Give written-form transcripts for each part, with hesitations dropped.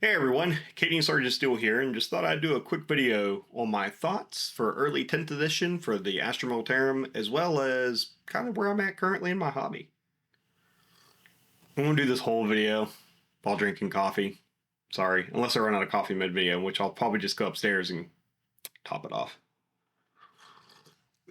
Hey everyone, Cadian Sergeant Steel here, and just thought I'd do a quick video on my thoughts for early 10th edition for the Astra Militarum, as well as kind of where I'm at currently in my hobby. I'm going to do this whole video while drinking coffee. Sorry, unless I run out of coffee mid-video, which I'll probably just go upstairs and top it off.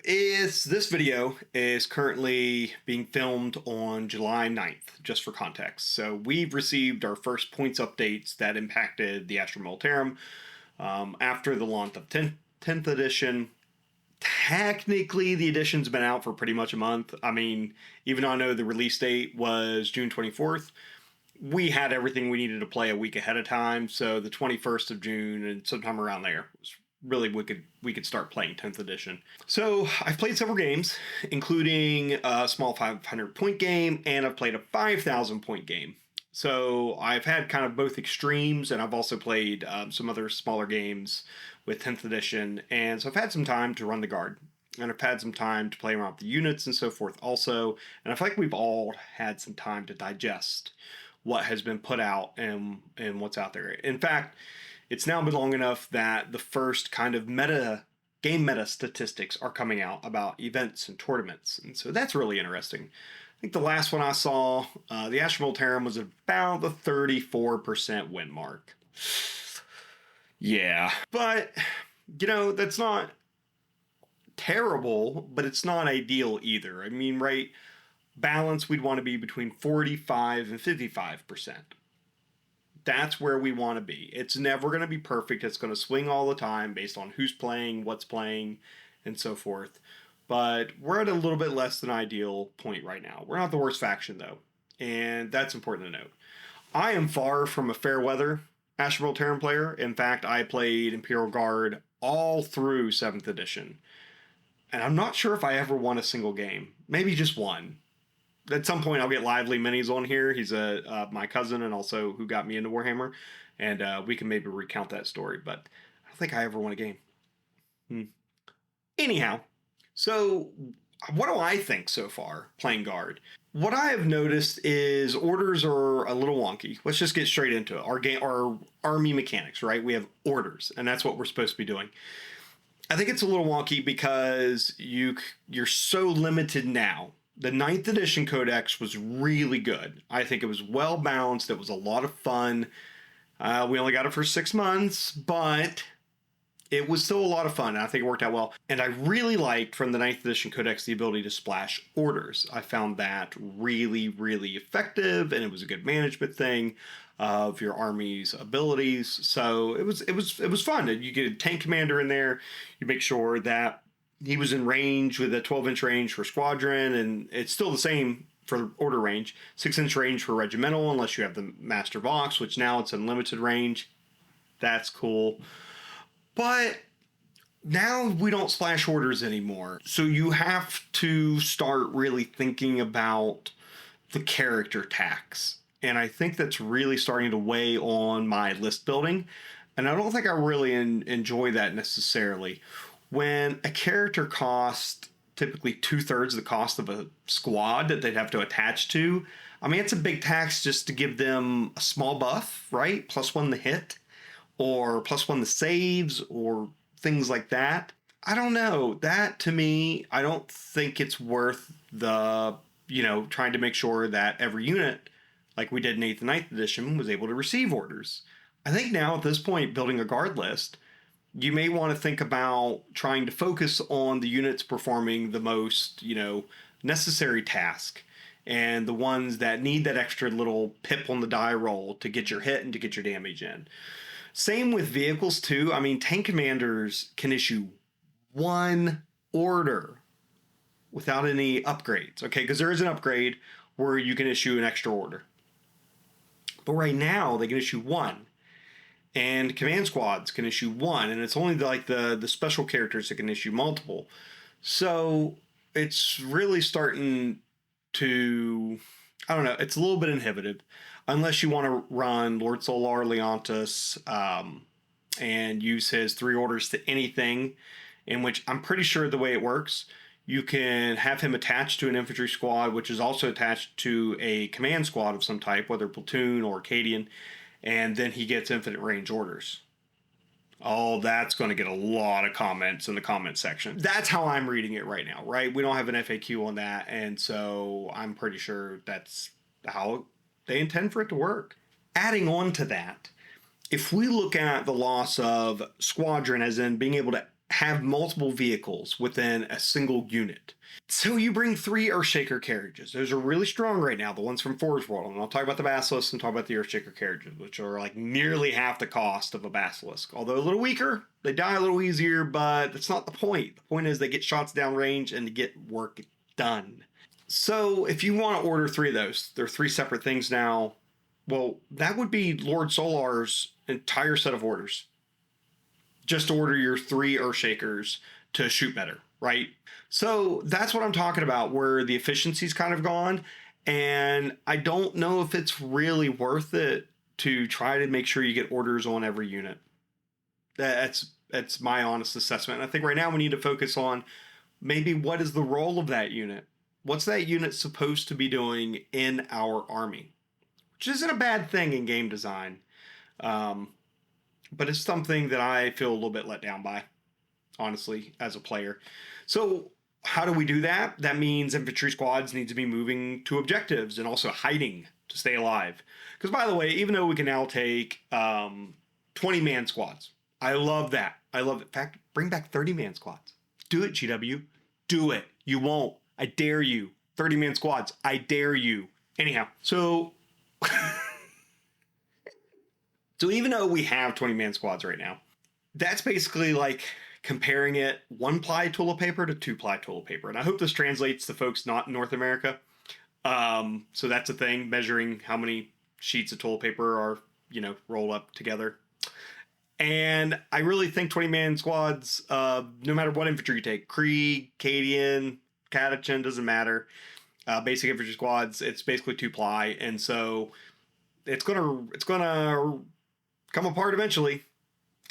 This video is currently being filmed on July 9th, just for context. So we've received our first points updates that impacted the Astra Militarum after the launch of 10th edition. Technically, the edition's been out for pretty much a month. I mean, even though I know the release date was June 24th, we had everything we needed to play a week ahead of time. So the 21st of June and sometime around there was really we could start playing 10th edition. So I've played several games, including a small 500 point game, and I've played a 5,000 point game. So I've had kind of both extremes, and I've also played some other smaller games with 10th edition, and so I've had some time to run the guard, and I've had some time to play around with the units and so forth also, and I feel like we've all had some time to digest what has been put out and what's out there. In fact, it's now been long enough that the first kind of game meta statistics are coming out about events and tournaments, and so that's really interesting. I think the last one I saw, the Astra Militarum, was about the 34% win mark. Yeah, but that's not terrible, but it's not ideal either. I mean, right? Balance, we'd want to be between 45 and 55%. That's where we want to be. It's never going to be perfect. It's going to swing all the time based on who's playing, what's playing, and so forth. But we're at a little bit less than ideal point right now. We're not the worst faction, though, and that's important to note. I am far from a fair weather Astra Militarum player. In fact, I played Imperial Guard all through 7th edition, and I'm not sure if I ever won a single game. Maybe just one. At some point I'll get Lively Minis on here. He's my cousin and also who got me into Warhammer, and we can maybe recount that story. But I don't think I ever won a game. Anyhow, so what do I think so far playing guard? What I have noticed is orders are a little wonky. Let's just get straight into it. Our army mechanics, right? We have orders, and that's what we're supposed to be doing. I think it's a little wonky because you're so limited now. The 9th edition codex was really good. I think it was well balanced. It was a lot of fun. We only got it for 6 months, but it was still a lot of fun. And I think it worked out well. And I really liked from the 9th edition codex the ability to splash orders. I found that really, really effective, and it was a good management thing of your army's abilities. So it was fun. You get a tank commander in there. You make sure that he was in range with a 12-inch range for squadron, and it's still the same for order range. 6-inch range for regimental, unless you have the Master Vox, which now it's unlimited range. That's cool. But now we don't splash orders anymore. So you have to start really thinking about the character tax. And I think that's really starting to weigh on my list building. And I don't think I really enjoy that necessarily. When a character costs typically 2/3 the cost of a squad that they'd have to attach to, I mean, it's a big tax just to give them a small buff, right? +1 the hit, or +1 the saves, or things like that. I don't know. That, to me, I don't think it's worth the, trying to make sure that every unit, like we did in 8th and 9th edition, was able to receive orders. I think now at this point, building a guard list, you may want to think about trying to focus on the units performing the most, necessary task, and the ones that need that extra little pip on the die roll to get your hit and to get your damage in. Same with vehicles too. I mean, tank commanders can issue one order without any upgrades, okay? Because there is an upgrade where you can issue an extra order. But right now, they can issue one. And command squads can issue one, and it's only the special characters that can issue multiple. So it's really starting to, I don't know, it's a little bit inhibitive. Unless you want to run Lord Solar Leontus and use his 3 orders to anything, in which I'm pretty sure the way it works, you can have him attached to an infantry squad, which is also attached to a command squad of some type, whether platoon or Cadian. and then he gets infinite range orders. Oh, that's going to get a lot of comments in the comment section. That's how I'm reading it right now, right? We don't have an FAQ on that, and so I'm pretty sure that's how they intend for it to work. Adding on to that, if we look at the loss of squadron, as in being able to have multiple vehicles within a single unit. So you bring 3 Earthshaker carriages. Those are really strong right now, the ones from Forge World. And I'll talk about the Basilisk and talk about the Earthshaker carriages, which are like nearly half the cost of a Basilisk. Although a little weaker, they die a little easier, but that's not the point. The point is they get shots downrange and to get work done. So if you want to order 3 of those, they're 3 separate things now. Well, that would be Lord Solar's entire set of orders. Just order your 3 Earthshakers to shoot better, right? So that's what I'm talking about, where the efficiency's kind of gone. And I don't know if it's really worth it to try to make sure you get orders on every unit. That's my honest assessment. And I think right now we need to focus on maybe what is the role of that unit? What's that unit supposed to be doing in our army? Which isn't a bad thing in game design. But it's something that I feel a little bit let down by, honestly, as a player. So how do we do that? That means infantry squads need to be moving to objectives and also hiding to stay alive. Because, by the way, even though we can now take 20-man squads, I love that. I love it. In fact, bring back 30-man squads. Do it, GW. Do it. You won't. I dare you. 30-man squads. I dare you. Anyhow, so... So even though we have 20-man squads right now, that's basically like comparing it 1-ply toilet paper to 2-ply toilet paper. And I hope this translates to folks not in North America. So that's a thing, measuring how many sheets of toilet paper are, rolled up together. And I really think 20-man squads, no matter what infantry you take, Krieg, Cadian, Cadian, doesn't matter. Basic infantry squads, it's basically 2-ply. And so it's gonna come apart eventually.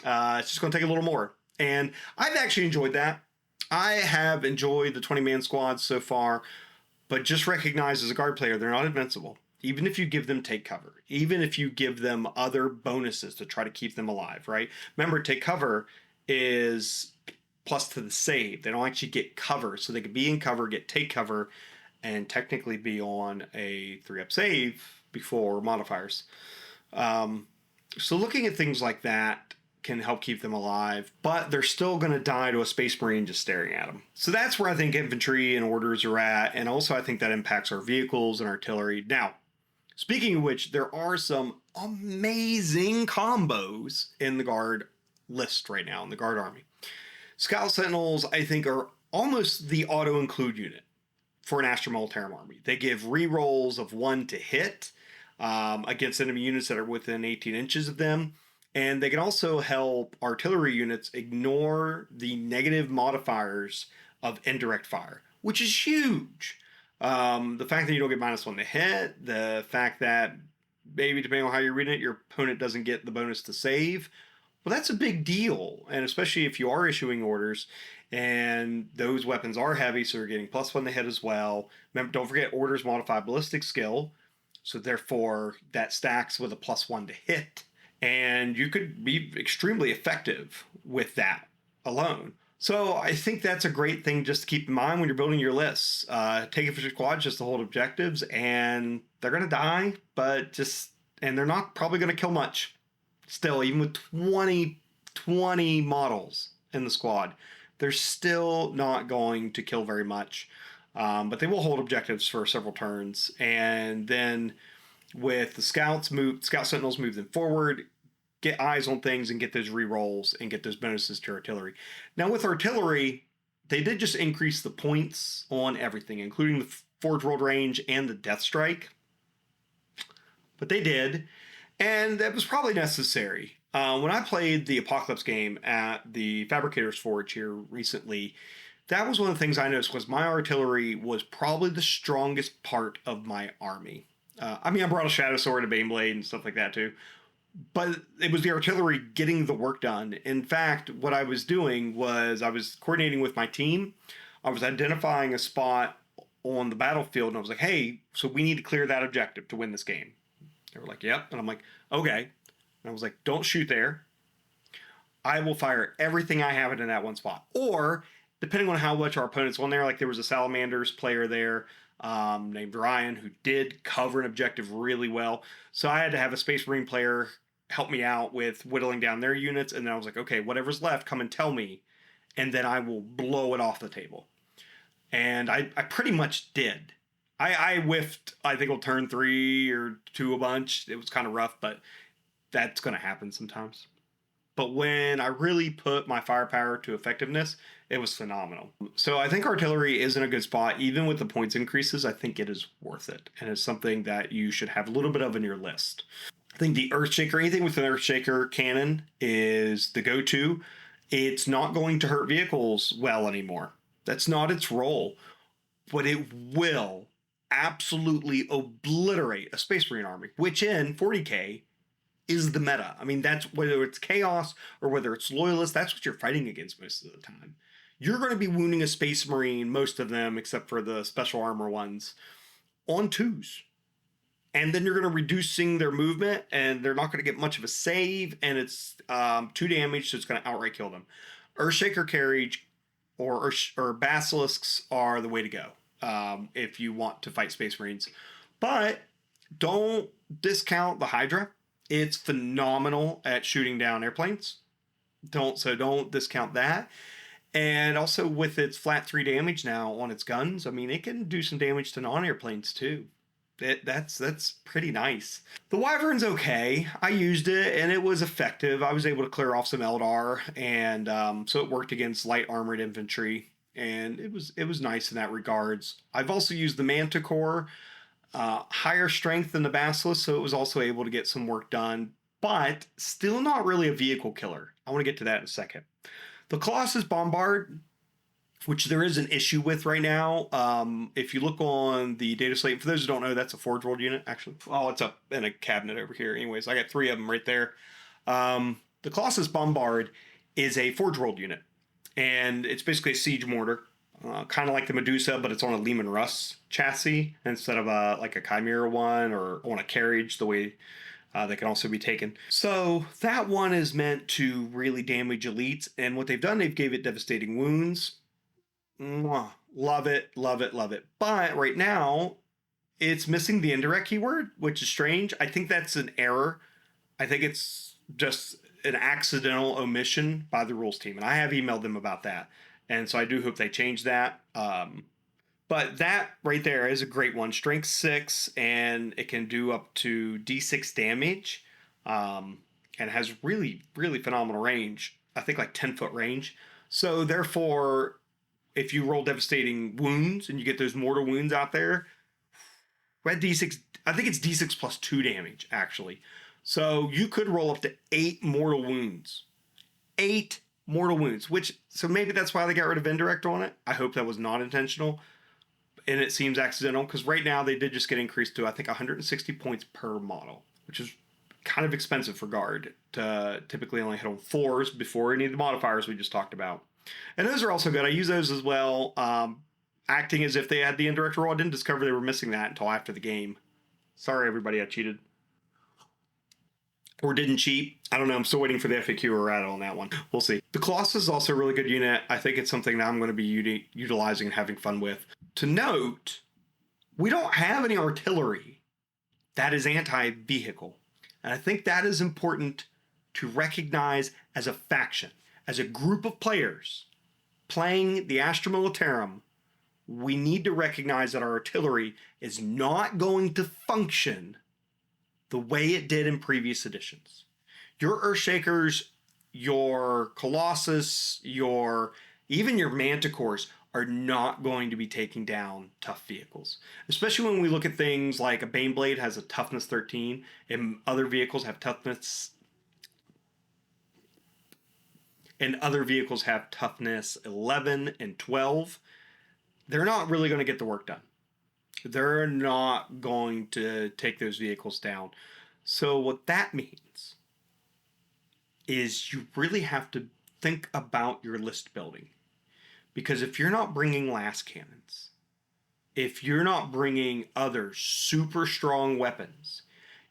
It's just going to take a little more. And I've actually enjoyed that. I have enjoyed the 20-man squads so far, but just recognize as a guard player, they're not invincible. Even if you give them take cover, even if you give them other bonuses to try to keep them alive, right? Remember, take cover is plus to the save. They don't actually get cover, so they can be in cover, get take cover, and technically be on a 3-up save before modifiers. So looking at things like that can help keep them alive, but they're still going to die to a Space Marine just staring at them. So that's where I think infantry and orders are at, and also I think that impacts our vehicles and artillery. Now, speaking of which, there are some amazing combos in the Guard list right now, in the Guard army. Scout Sentinels, I think, are almost the auto-include unit for an Astra Militarum army. They give rerolls of 1 to hit, against enemy units that are within 18 inches of them. And they can also help artillery units ignore the negative modifiers of indirect fire, which is huge. The fact that you don't get -1 to hit, the fact that maybe depending on how you're reading it, your opponent doesn't get the bonus to save. Well, that's a big deal. And especially if you are issuing orders and those weapons are heavy, so you're getting +1 to hit as well. Remember, don't forget orders modify ballistic skill. So therefore, that stacks with a +1 to hit. And you could be extremely effective with that alone. So I think that's a great thing just to keep in mind when you're building your lists. Take infantry squads just to hold objectives, and they're going to die, and they're not probably going to kill much. Still, even with 20 models in the squad, they're still not going to kill very much. But they will hold objectives for several turns. And then with the Scout Sentinels, move them forward, get eyes on things, and get those rerolls, and get those bonuses to artillery. Now with artillery, they did just increase the points on everything, including the Forge World range and the Death Strike. But they did, and that was probably necessary. When I played the Apocalypse game at the Fabricator's Forge here recently, that was one of the things I noticed was my artillery was probably the strongest part of my army. I brought a Shadow Sword, a Baneblade, and stuff like that too. But it was the artillery getting the work done. In fact, what I was doing was I was coordinating with my team. I was identifying a spot on the battlefield, and I was like, hey, so we need to clear that objective to win this game. They were like, yep. And I'm like, okay. And I was like, don't shoot there. I will fire everything I have into that one spot. Or, depending on how much our opponent's on there, like there was a Salamanders player there named Ryan who did cover an objective really well. So I had to have a Space Marine player help me out with whittling down their units. And then I was like, okay, whatever's left, come and tell me. And then I will blow it off the table. And I pretty much did. I whiffed, I think, on turn 3 or 2 a bunch. It was kind of rough, but that's going to happen sometimes. But when I really put my firepower to effectiveness, it was phenomenal. So I think artillery is in a good spot. Even with the points increases, I think it is worth it. And it's something that you should have a little bit of in your list. I think the Earthshaker, anything with an Earthshaker cannon is the go-to. It's not going to hurt vehicles well anymore. That's not its role. But it will absolutely obliterate a Space Marine army, which in 40k is the meta. I mean, that's whether it's chaos or whether it's loyalists, that's what you're fighting against most of the time. You're going to be wounding a Space Marine, most of them, except for the special armor ones, on 2s. And then you're going to reducing their movement, and they're not going to get much of a save, and it's 2 damage, so it's going to outright kill them. Earthshaker carriage or basilisks are the way to go if you want to fight Space Marines. But don't discount the Hydra. It's phenomenal at shooting down airplanes. Don't discount that. And also with its flat 3 damage now on its guns, I mean, it can do some damage to non-airplanes too. That's pretty nice. The Wyvern's okay. I used it and it was effective. I was able to clear off some Eldar, and so it worked against light armored infantry, and it was nice in that regards. I've also used the Manticore. Higher strength than the Basilisk, so it was also able to get some work done, but still not really a vehicle killer. I want to get to that in a second. The Colossus Bombard, which there is an issue with right now. If you look on the data slate, for those who don't know, that's a Forge World unit, actually. Oh, it's up in a cabinet over here. Anyways, I got 3 of them right there. The Colossus Bombard is a Forge World unit, and it's basically a siege mortar. Kind of like the Medusa, but it's on a Lehman Russ chassis instead of like a Chimera one, or on a carriage, the way they can also be taken. So that one is meant to really damage elites, and what they've done, they've gave it devastating wounds. Mwah. Love it, love it, love it. But right now, it's missing the indirect keyword, which is strange. I think that's an error. I think it's just an accidental omission by the rules team, and I have emailed them about that. And so I do hope they change that. But that right there is a great one. Strength 6, and it can do up to D6 damage. And has really, really phenomenal range. I think like 10-foot range. So therefore, if you roll devastating wounds and you get those mortal wounds out there, red D6, I think it's D6 plus 2 damage, actually. So you could roll up to 8 mortal wounds. 8 mortal wounds, so maybe that's why they got rid of indirect on it. I hope that was not intentional, and it seems accidental, because right now they did just get increased to, I think, 160 points per model, which is kind of expensive for guard to typically only hit on 4s before any of the modifiers we just talked about. And those are also good. I use those as well, acting as if they had the indirect roll. I didn't discover they were missing that until after the game. Sorry, everybody, I cheated. Or didn't cheat. I don't know. I'm still waiting for the FAQ or rat on that one. We'll see. The Colossus is also a really good unit. I think it's something that I'm going to be utilizing and having fun with. To note, we don't have any artillery that is anti-vehicle. And I think that is important to recognize as a faction. As a group of players playing the Astra Militarum, we need to recognize that our artillery is not going to function the way it did in previous editions. Your Earthshakers, your Colossus, even your Manticores are not going to be taking down tough vehicles. Especially when we look at things like a Baneblade has a toughness 13, and other vehicles have toughness 11 and 12. They're not really going to get the work done. They're not going to take those vehicles down. So what that means is you really have to think about your list building. Because if you're not bringing las cannons, if you're not bringing other super strong weapons,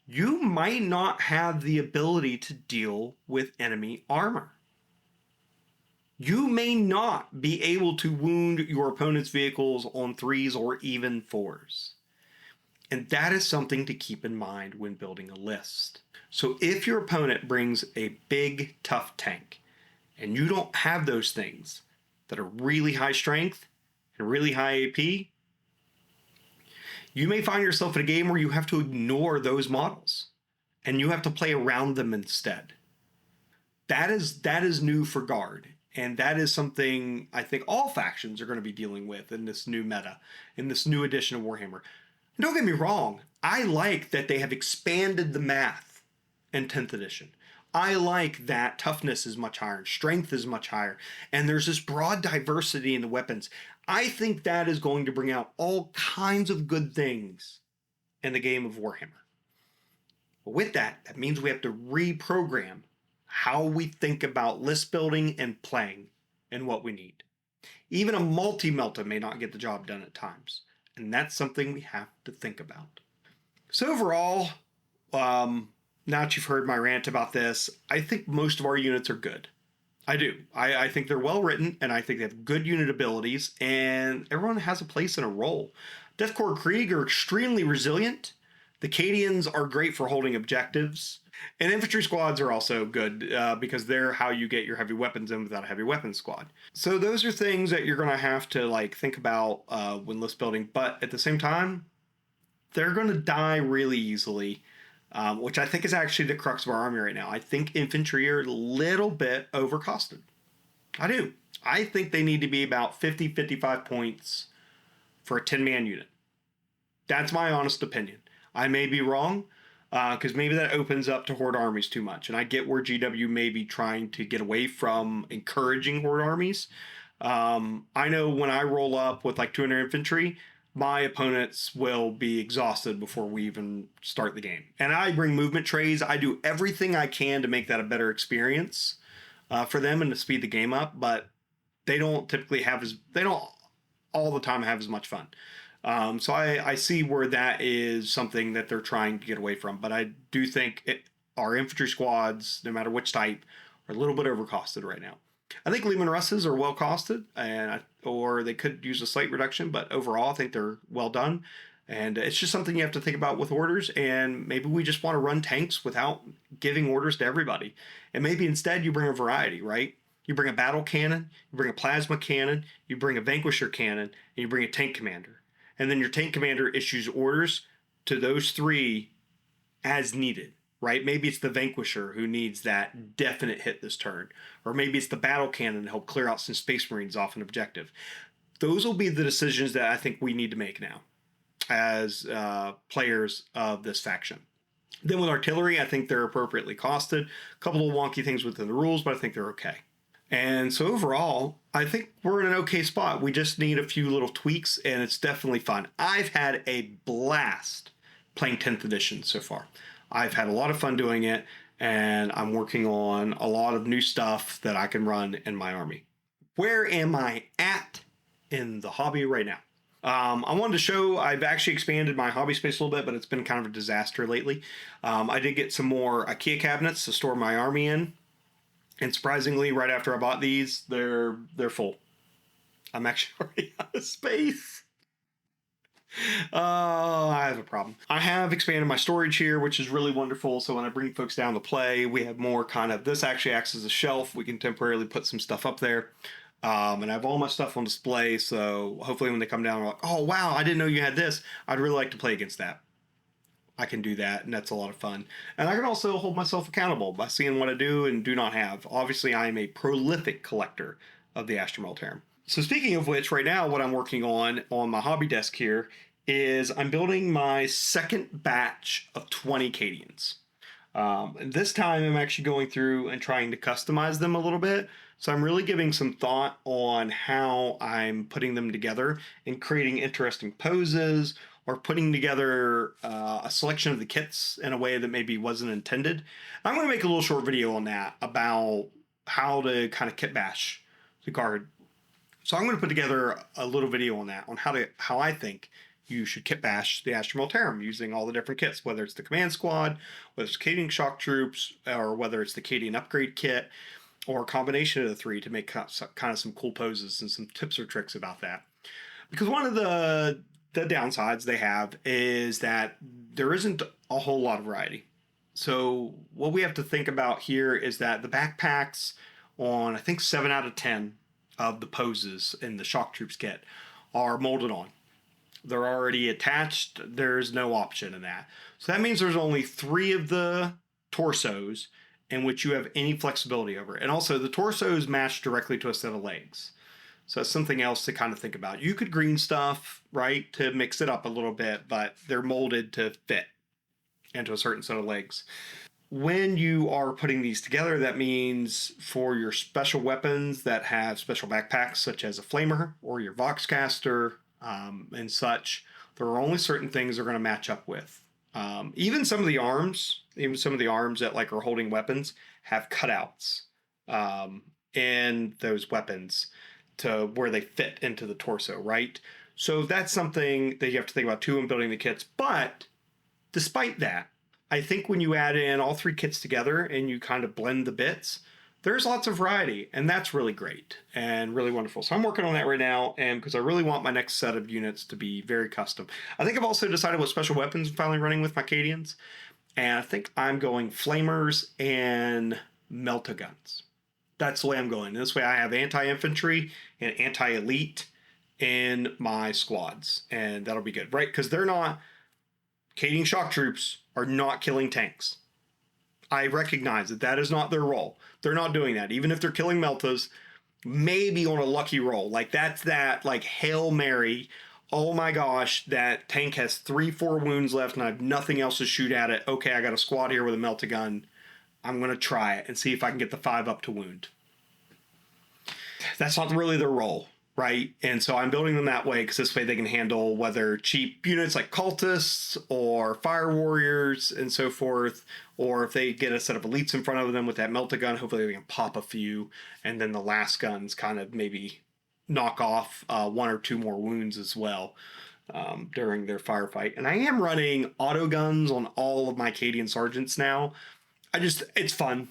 you might not have the ability to deal with enemy armor. You may not be able to wound your opponent's vehicles on 3s or even 4s. And that is something to keep in mind when building a list. So if your opponent brings a big, tough tank, and you don't have those things that are really high strength and really high AP, you may find yourself in a game where you have to ignore those models and you have to play around them instead. That is new for Guard, and that is something I think all factions are going to be dealing with in this new meta, in this new edition of Warhammer. And don't get me wrong, I like that they have expanded the math in 10th edition. I like that toughness is much higher, strength is much higher, and there's this broad diversity in the weapons. I think that is going to bring out all kinds of good things in the game of Warhammer. But with that, that means we have to reprogram how we think about list building and playing and what we need. Even a multi-melta may not get the job done at times, and that's something we have to think about. So overall, now that you've heard my rant about this, I think most of our units are good. I do. I think they're well written, and I think they have good unit abilities, and everyone has a place and a role. Death Korps Krieg are extremely resilient. The Cadians are great for holding objectives. And infantry squads are also good because they're how you get your heavy weapons in without a heavy weapons squad. So those are things that you're going to have to think about when list building. But at the same time, they're going to die really easily, which I think is actually the crux of our army right now. I think infantry are a little bit overcosted. I do. I think they need to be about 50, 55 points for a 10-man unit. That's my honest opinion. I may be wrong, because maybe that opens up to horde armies too much. And I get where GW may be trying to get away from encouraging horde armies. I know when I roll up with 200 infantry, my opponents will be exhausted before we even start the game. And I bring movement trays. I do everything I can to make that a better experience for them and to speed the game up. But they don't typically they don't all the time have as much fun. So I see where that is something that they're trying to get away from. But I do think our infantry squads, no matter which type, are a little bit overcosted right now. I think Leman Russes are well costed, or they could use a slight reduction, but overall I think they're well done. And it's just something you have to think about with orders, and maybe we just want to run tanks without giving orders to everybody. And maybe instead you bring a variety, right? You bring a battle cannon, you bring a plasma cannon, you bring a vanquisher cannon, and you bring a tank commander. And then your tank commander issues orders to those 3 as needed, right? Maybe it's the vanquisher who needs that definite hit this turn. Or maybe it's the battle cannon to help clear out some space marines off an objective. Those will be the decisions that I think we need to make now as players of this faction. Then with artillery, I think they're appropriately costed. A couple of wonky things within the rules, but I think they're okay. And so overall, I think we're in an okay spot. We just need a few little tweaks, and it's definitely fun. I've had a blast playing 10th edition so far. I've had a lot of fun doing it, and I'm working on a lot of new stuff that I can run in my army. Where am I at in the hobby right now? I wanted to show I've actually expanded my hobby space a little bit, but it's been kind of a disaster lately. I did get some more IKEA cabinets to store my army in. And surprisingly, right after I bought these, they're full. I'm actually already out of space. I have a problem. I have expanded my storage here, which is really wonderful. So when I bring folks down to play, we have more this actually acts as a shelf. We can temporarily put some stuff up there. And I have all my stuff on display. So hopefully when they come down, they're like, oh, wow, I didn't know you had this. I'd really like to play against that. I can do that, and that's a lot of fun. And I can also hold myself accountable by seeing what I do and do not have. Obviously, I am a prolific collector of the Astra Militarum. So speaking of which, right now what I'm working on my hobby desk here is I'm building my second batch of 20 Cadians. And this time I'm actually going through and trying to customize them a little bit. So I'm really giving some thought on how I'm putting them together and creating interesting poses, or putting together a selection of the kits in a way that maybe wasn't intended. I'm going to make a little short video on that about how to kind of kit bash the Guard. So I'm going to put together a little video on that, on how I think you should kit bash the Astra Militarum using all the different kits, whether it's the command squad, whether it's Cadian shock troops, or whether it's the Cadian upgrade kit, or a combination of the three to make kind of some cool poses and some tips or tricks about that. Because one of the downsides they have is that there isn't a whole lot of variety. So what we have to think about here is that the backpacks on, I think, 7 out of 10 of the poses in the shock troops kit are molded on. They're already attached. There's no option in that. So that means there's only 3 of the torsos in which you have any flexibility over. And also the torsos match directly to a set of legs. So that's something else to kind of think about. You could green stuff, right, to mix it up a little bit, but they're molded to fit into a certain set of legs. When you are putting these together, that means for your special weapons that have special backpacks, such as a flamer or your Voxcaster and such, there are only certain things they're going to match up with. Even some of the arms that like are holding weapons have cutouts in those weapons to where they fit into the torso, right? So that's something that you have to think about too in building the kits. But despite that, I think when you add in all 3 kits together and you kind of blend the bits, there's lots of variety, and that's really great and really wonderful. So I'm working on that right now, and because I really want my next set of units to be very custom. I think I've also decided what special weapons I'm finally running with my Cadians, and I think I'm going flamers and melta-guns. That's the way I'm going. This way I have anti-infantry and anti-elite in my squads, and that'll be good, right? Because they're not... Cadian shock troops are not killing tanks. I recognize that that is not their role. They're not doing that. Even if they're killing meltas, maybe on a lucky roll. Like, that's that, like, Hail Mary. Oh my gosh, that tank has 3-4 wounds left and I have nothing else to shoot at it. Okay, I got a squad here with a melta-gun. I'm going to try it and see if I can get the 5 up to wound. That's not really their role, right? And so I'm building them that way because this way they can handle whether cheap units like cultists or fire warriors and so forth, or if they get a set of elites in front of them with that melta-gun, hopefully they can pop a few, and then the last guns kind of maybe knock off 1 or 2 more wounds as well during their firefight. And I am running auto guns on all of my Cadian sergeants now. It's fun.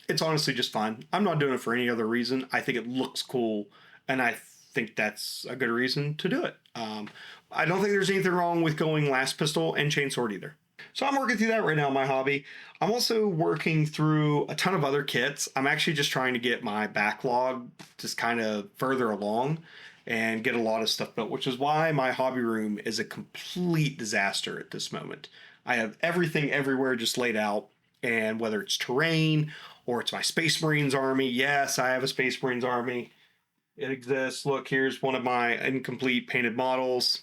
It's honestly just fun. I'm not doing it for any other reason. I think it looks cool, and I think that's a good reason to do it. I don't think there's anything wrong with going last pistol and chainsword either. So I'm working through that right now in my hobby. I'm also working through a ton of other kits. I'm actually just trying to get my backlog just kind of further along and get a lot of stuff built, which is why my hobby room is a complete disaster at this moment. I have everything everywhere just laid out, and whether it's terrain or it's my Space Marines army. Yes, I have a Space Marines army. It exists. Look, here's one of my incomplete painted models,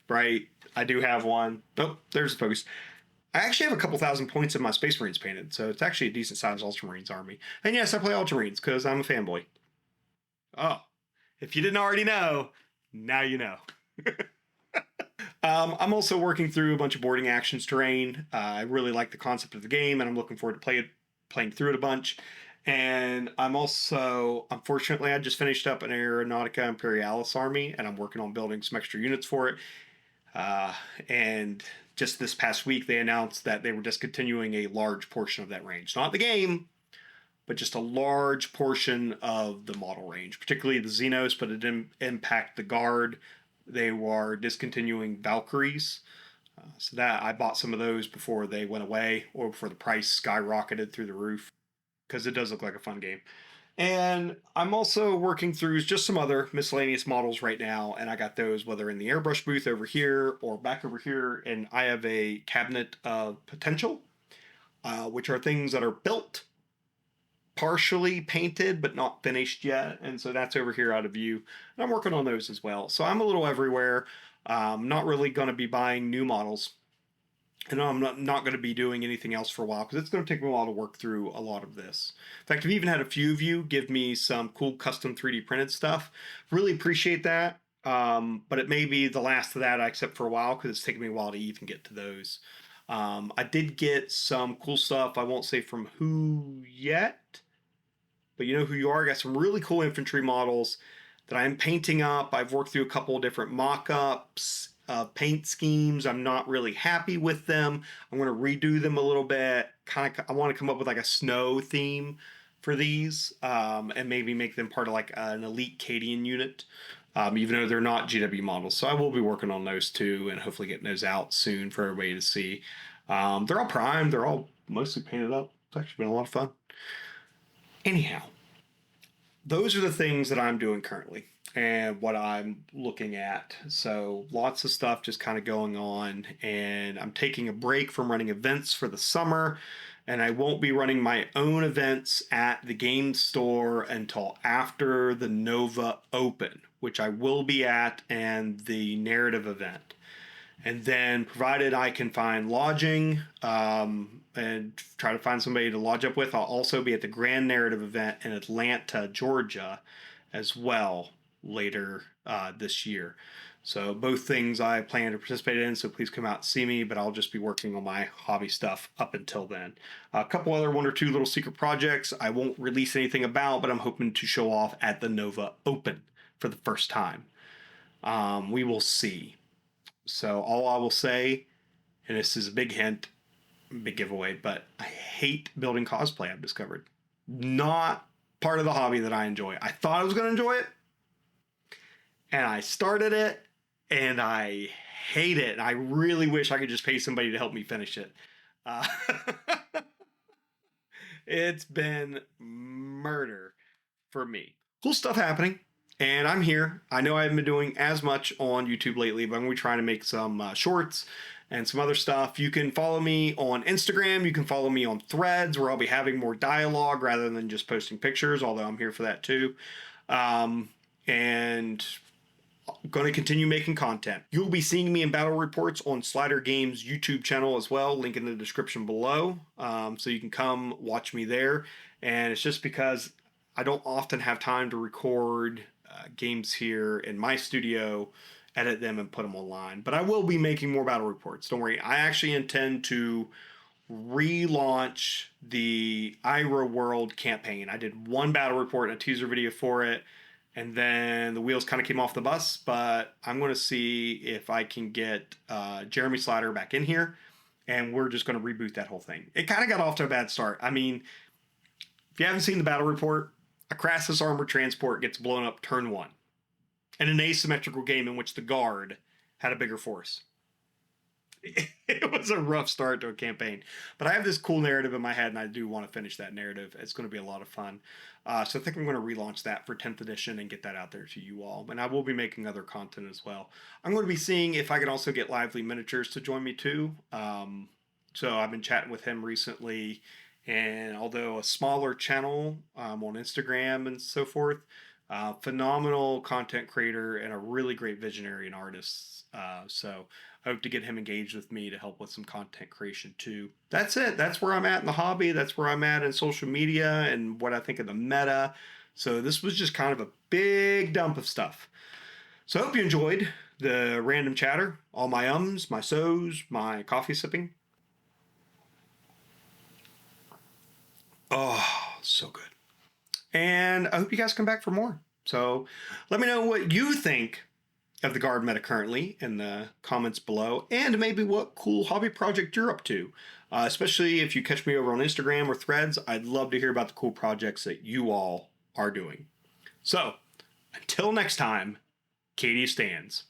right? I do have one. Oh, there's the focus. I actually have a couple thousand points in my Space Marines painted, so it's actually a decent sized Ultramarines army. And yes, I play Ultramarines because I'm a fanboy. Oh, if you didn't already know, now you know. I'm also working through a bunch of boarding actions terrain. I really like the concept of the game, and I'm looking forward to playing through it a bunch. And I'm also, unfortunately, I just finished up an Aeronautica Imperialis army, and I'm working on building some extra units for it. And just this past week, they announced that they were discontinuing a large portion of that range. Not the game, but just a large portion of the model range, particularly the Xenos, but it didn't impact the Guard. They were discontinuing Valkyries. So that I bought some of those before they went away, or before the price skyrocketed through the roof, because it does look like a fun game. And I'm also working through just some other miscellaneous models right now, and I got those whether in the airbrush booth over here or back over here, and I have a cabinet of potential, which are things that are built, partially painted, but not finished yet, and so that's over here out of view, and I'm working on those as well. So I'm a little everywhere. Not really going to be buying new models, and I'm not going to be doing anything else for a while because it's going to take me a while to work through a lot of this. In fact, I've even had a few of you give me some cool custom 3D printed stuff. Really appreciate that, but it may be the last of that, except for a while, because it's taken me a while to even get to those. I did get some cool stuff. I won't say from who yet, but you know who you are. I got some really cool infantry models that I'm painting up. I've worked through a couple of different mock-ups. paint schemes. I'm not really happy with them. I'm going to redo them a little bit. I want to come up with like a snow theme for these, and maybe make them part of like an elite Cadian unit, even though they're not GW models. So I will be working on those too, and hopefully getting those out soon for everybody to see. They're all primed. They're all mostly painted up. It's actually been a lot of fun. Anyhow, those are the things that I'm doing currently and what I'm looking at. So lots of stuff just kind of going on, and I'm taking a break from running events for the summer, and I won't be running my own events at the game store until after the Nova Open, which I will be at, and the narrative event. And then, provided I can find lodging, and try to find somebody to lodge up with, I'll also be at the Grand Narrative event in Atlanta, Georgia, as well later this year. So both things I plan to participate in, so please come out and see me, but I'll just be working on my hobby stuff up until then. A couple other one or two little secret projects I won't release anything about, but I'm hoping to show off at the Nova Open for the first time. We will see. So all I will say, and this is a big hint, big giveaway, but I hate building cosplay, I've discovered. Not part of the hobby that I enjoy. I thought I was going to enjoy it, and I started it, and I hate it. I really wish I could just pay somebody to help me finish it. Uh, it's been murder for me. Cool stuff happening. And I'm here. I know I haven't been doing as much on YouTube lately, but I'm going to be trying to make some shorts and some other stuff. You can follow me on Instagram. You can follow me on Threads, where I'll be having more dialogue rather than just posting pictures, although I'm here for that too. And I'm going to continue making content. You'll be seeing me in battle reports on Slider Games YouTube channel as well. Link in the description below. So you can come watch me there. And it's just because I don't often have time to record games here in my studio, edit them, and put them online. But I will be making more battle reports. Don't worry. I actually intend to relaunch the Ira World campaign. I did one battle report and a teaser video for it, and then the wheels kind of came off the bus. But I'm going to see if I can get Jeremy Slider back in here, and we're just going to reboot that whole thing. It kind of got off to a bad start. I mean, if you haven't seen the battle report, a Crassus armor transport gets blown up turn 1 in an asymmetrical game in which the guard had a bigger force. It was a rough start to a campaign, but I have this cool narrative in my head, and I do want to finish that narrative. It's going to be a lot of fun. So I think I'm going to relaunch that for 10th edition and get that out there to you all. And I will be making other content as well. I'm going to be seeing if I can also get Lively Miniatures to join me too. So I've been chatting with him recently. And although a smaller channel on Instagram and so forth, phenomenal content creator and a really great visionary and artist. So I hope to get him engaged with me to help with some content creation too. That's it. That's where I'm at in the hobby. That's where I'm at in social media and what I think of the meta. So this was just kind of a big dump of stuff. So I hope you enjoyed the random chatter, all my ums, my so's, my coffee sipping. Oh, so good. And I hope you guys come back for more. So let me know what you think of the guard meta currently in the comments below, and maybe what cool hobby project you're up to. Especially if you catch me over on Instagram or Threads, I'd love to hear about the cool projects that you all are doing. So until next time, Katie stands.